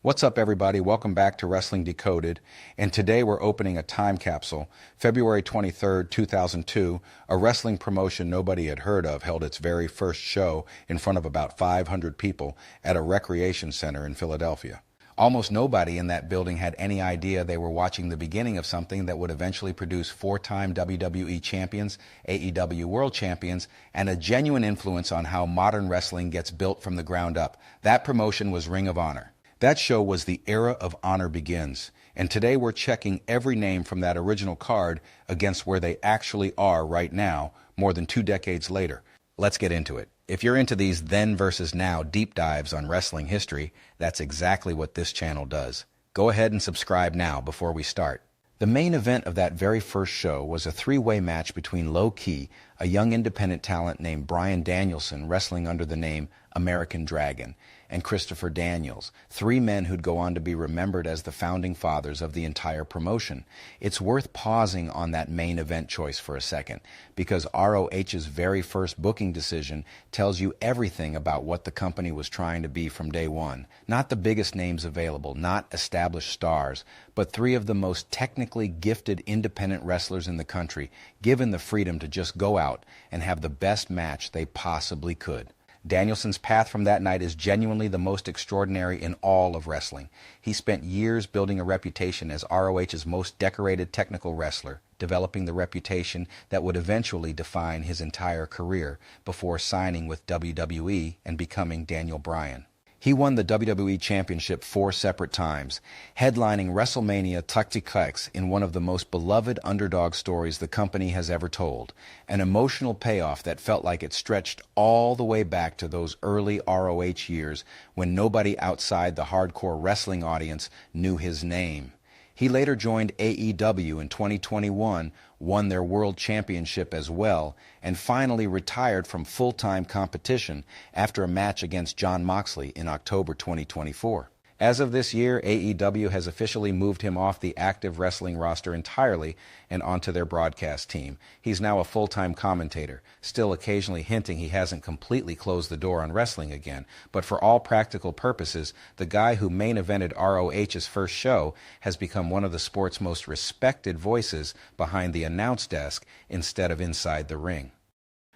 What's up, everybody? Welcome back to Wrestling Decoded, and today we're opening a time capsule. February 23rd, 2002, a wrestling promotion nobody had heard of held its very first show in front of about 500 people at a recreation center in Philadelphia. Almost nobody in that building had any idea they were watching the beginning of something that would eventually produce four-time WWE champions, AEW world champions, and a genuine influence on how modern wrestling gets built from the ground up. That promotion was Ring of Honor. That show was The Era of Honor Begins, and today we're checking every name from that original card against where they actually are right now, more than 2 decades later. Let's get into it. If you're into these then versus now deep dives on wrestling history, that's exactly what this channel does. Go ahead and subscribe now before we start. The main event of that very first show was a three-way match between Low Ki, a young independent talent named Bryan Danielson wrestling under the name American Dragon, and Christopher Daniels, 3 men who'd go on to be remembered as the founding fathers of the entire promotion. It's worth pausing on that main event choice for a second, because ROH's very first booking decision tells you everything about what the company was trying to be from day one. Not the biggest names available, not established stars, but 3 of the most technically gifted independent wrestlers in the country, given the freedom to just go out and have the best match they possibly could. Danielson's path from that night is genuinely the most extraordinary in all of wrestling. He spent years building a reputation as ROH's most decorated technical wrestler, developing the reputation that would eventually define his entire career before signing with WWE and becoming Daniel Bryan. He won the WWE Championship 4 separate times, headlining WrestleMania Tactics in one of the most beloved underdog stories the company has ever told, an emotional payoff that felt like it stretched all the way back to those early ROH years when nobody outside the hardcore wrestling audience knew his name. He later joined AEW in 2021, won their World Championship as well, and finally retired from full-time competition after a match against Jon Moxley in October 2024. As of this year, AEW has officially moved him off the active wrestling roster entirely and onto their broadcast team. He's now a full-time commentator, still occasionally hinting he hasn't completely closed the door on wrestling again. But for all practical purposes, the guy who main evented ROH's first show has become one of the sport's most respected voices behind the announce desk instead of inside the ring.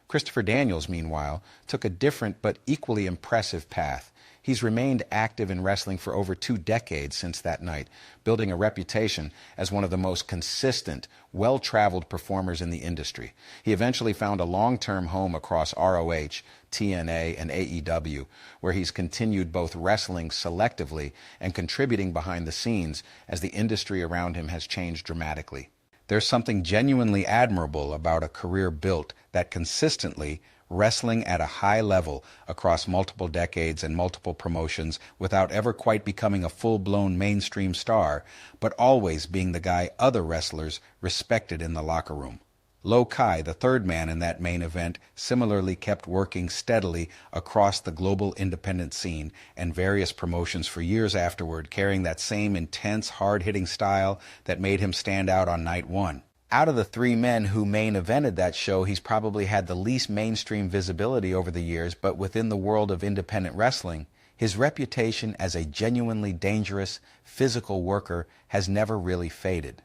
Christopher Daniels, meanwhile, took a different but equally impressive path. He's remained active in wrestling for over 2 decades since that night, building a reputation as one of the most consistent, well-traveled performers in the industry. He eventually found a long-term home across ROH, TNA, and AEW, where he's continued both wrestling selectively and contributing behind the scenes as the industry around him has changed dramatically. There's something genuinely admirable about a career built that consistently wrestling at a high level across multiple decades and multiple promotions without ever quite becoming a full-blown mainstream star, but always being the guy other wrestlers respected in the locker room. Low Ki, the 3rd man in that main event, similarly kept working steadily across the global independent scene and various promotions for years afterward, carrying that same intense, hard-hitting style that made him stand out on night 1. Out of the 3 men who main evented that show, he's probably had the least mainstream visibility over the years, but within the world of independent wrestling, his reputation as a genuinely dangerous, physical worker has never really faded.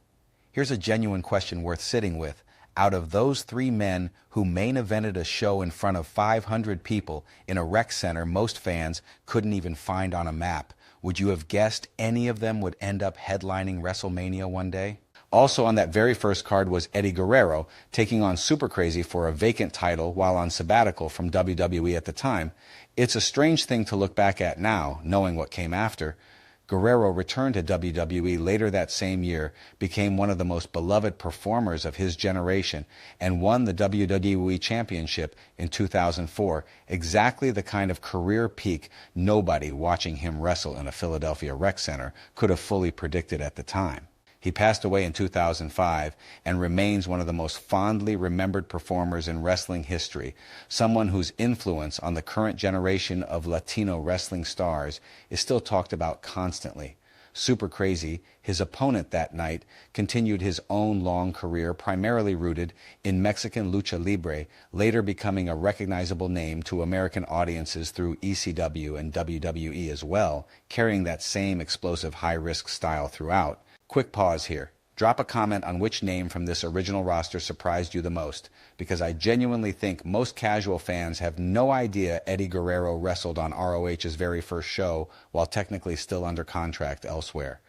Here's a genuine question worth sitting with. Out of those 3 men who main evented a show in front of 500 people in a rec center most fans couldn't even find on a map, would you have guessed any of them would end up headlining WrestleMania one day? Also on that very first card was Eddie Guerrero, taking on Super Crazy for a vacant title while on sabbatical from WWE at the time. It's a strange thing to look back at now, knowing what came after. Guerrero returned to WWE later that same year, became one of the most beloved performers of his generation, and won the WWE Championship in 2004, exactly the kind of career peak nobody watching him wrestle in a Philadelphia rec center could have fully predicted at the time. He passed away in 2005 and remains one of the most fondly remembered performers in wrestling history, someone whose influence on the current generation of Latino wrestling stars is still talked about constantly. Super crazy, his opponent that night continued his own long career primarily rooted in Mexican lucha libre, later becoming a recognizable name to American audiences through ECW and WWE as well, carrying that same explosive high-risk style throughout. Quick pause here. Drop a comment on which name from this original roster surprised you the most, because I genuinely think most casual fans have no idea Eddie Guerrero wrestled on ROH's very first show while technically still under contract elsewhere.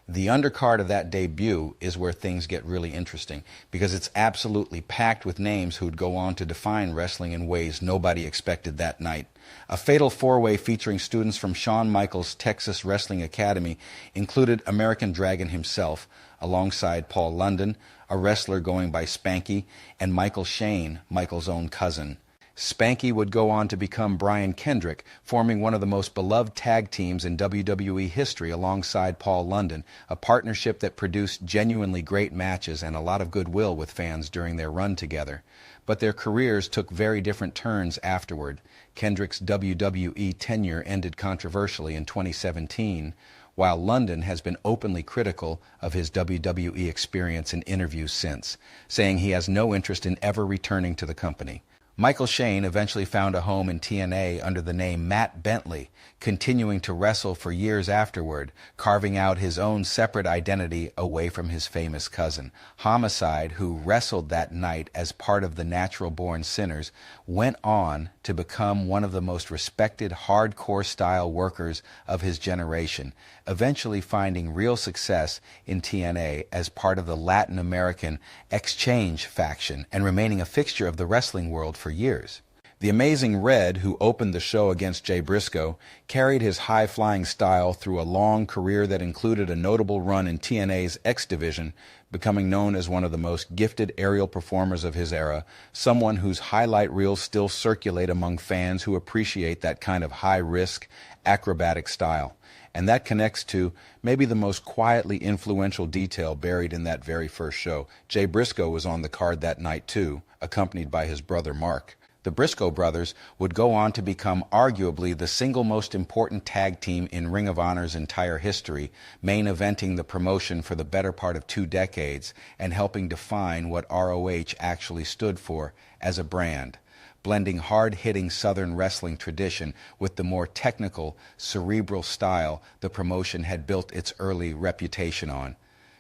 The undercard of that debut is where things get really interesting, because it's absolutely packed with names who'd go on to define wrestling in ways nobody expected that night. A fatal four-way featuring students from Shawn Michaels' Texas Wrestling Academy included American Dragon himself, alongside Paul London, a wrestler going by Spanky, and Michael Shane, Michael's own cousin. Spanky would go on to become Brian Kendrick, forming one of the most beloved tag teams in WWE history alongside Paul London, a partnership that produced genuinely great matches and a lot of goodwill with fans during their run together. But their careers took very different turns afterward. Kendrick's WWE tenure ended controversially in 2017, while London has been openly critical of his WWE experience in interviews since, saying he has no interest in ever returning to the company. Michael Shane eventually found a home in TNA under the name Matt Bentley, continuing to wrestle for years afterward, carving out his own separate identity away from his famous cousin. Homicide, who wrestled that night as part of the Natural Born Sinners, went on to become one of the most respected hardcore-style workers of his generation, eventually finding real success in TNA as part of the Latin American Exchange faction and remaining a fixture of the wrestling world for years. The Amazing Red, who opened the show against Jay Briscoe, carried his high-flying style through a long career that included a notable run in TNA's X Division, becoming known as one of the most gifted aerial performers of his era, someone whose highlight reels still circulate among fans who appreciate that kind of high-risk, acrobatic style. And that connects to maybe the most quietly influential detail buried in that very first show. Jay Briscoe was on the card that night too, accompanied by his brother Mark. The Briscoe Brothers would go on to become arguably the single most important tag team in Ring of Honor's entire history, main eventing the promotion for the better part of 2 decades and helping define what ROH actually stood for as a brand, blending hard-hitting Southern wrestling tradition with the more technical, cerebral style the promotion had built its early reputation on.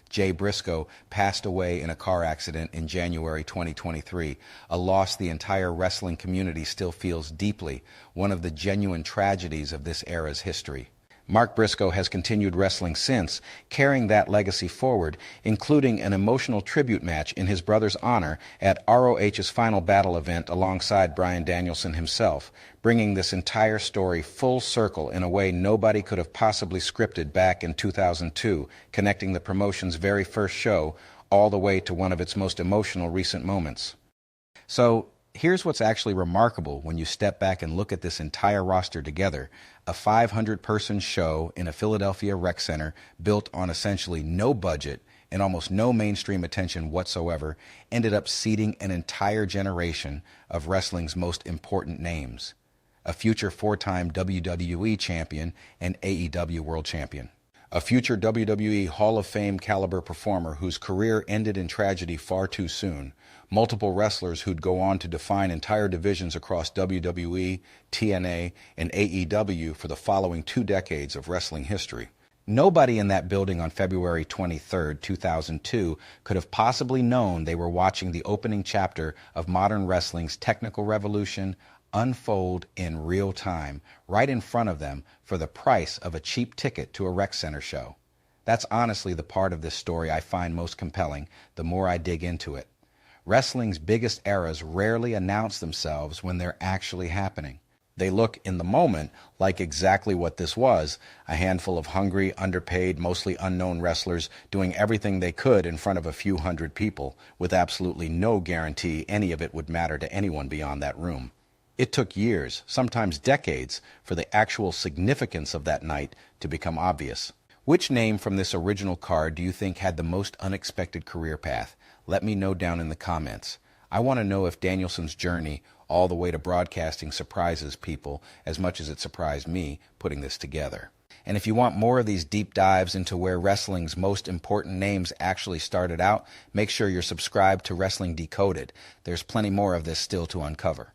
Jay Briscoe passed away in a car accident in January 2023, a loss the entire wrestling community still feels deeply, one of the genuine tragedies of this era's history. Mark Briscoe has continued wrestling since, carrying that legacy forward, including an emotional tribute match in his brother's honor at ROH's Final Battle event alongside Bryan Danielson himself, bringing this entire story full circle in a way nobody could have possibly scripted back in 2002, connecting the promotion's very first show all the way to one of its most emotional recent moments. So, here's what's actually remarkable when you step back and look at this entire roster together. A 500-person show in a Philadelphia rec center built on essentially no budget and almost no mainstream attention whatsoever ended up seeding an entire generation of wrestling's most important names. A future 4-time WWE champion and AEW world champion. A future WWE Hall of Fame caliber performer whose career ended in tragedy far too soon. Multiple wrestlers who'd go on to define entire divisions across WWE, TNA, and AEW for the following 2 decades of wrestling history. Nobody in that building on February 23, 2002 could have possibly known they were watching the opening chapter of modern wrestling's technical revolution unfold in real time, right in front of them, for the price of a cheap ticket to a rec center show. That's honestly the part of this story I find most compelling, the more I dig into it. Wrestling's biggest eras rarely announce themselves when they're actually happening. They look, in the moment, like exactly what this was, a handful of hungry, underpaid, mostly unknown wrestlers doing everything they could in front of a few hundred people, with absolutely no guarantee any of it would matter to anyone beyond that room. It took years, sometimes decades, for the actual significance of that night to become obvious. Which name from this original card do you think had the most unexpected career path? Let me know down in the comments. I want to know if Danielson's journey all the way to broadcasting surprises people as much as it surprised me putting this together. And if you want more of these deep dives into where wrestling's most important names actually started out, make sure you're subscribed to Wrestling Decoded. There's plenty more of this still to uncover.